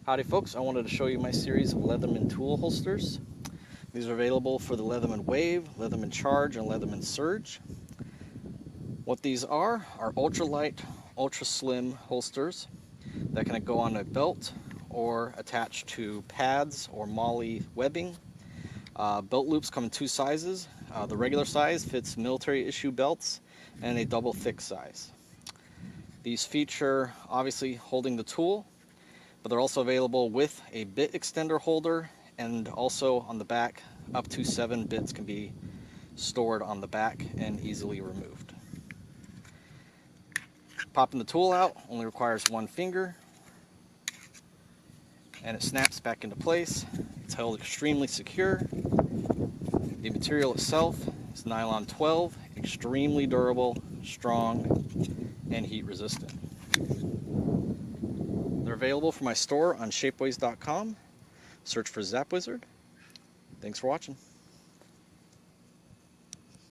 Howdy folks, I wanted to show you my series of Leatherman Tool holsters. These are available for the Leatherman Wave, Leatherman Charge, and Leatherman Surge. What these are ultralight, ultra slim holsters that can go on a belt or attach to pads or Molle webbing. Belt loops come in two sizes. The regular size fits military issue belts and a double thick size. These feature obviously holding the tool, but they're also available with a bit extender holder, and also on the back up to 7 bits can be stored on the back and easily removed. Popping the tool out only requires one finger and it snaps back into place. It's held extremely secure. The material itself is Nylon 12, extremely durable, strong, and heat resistant. They're available from my store on shapeways.com. Search for Zap Wizard. Thanks for watching.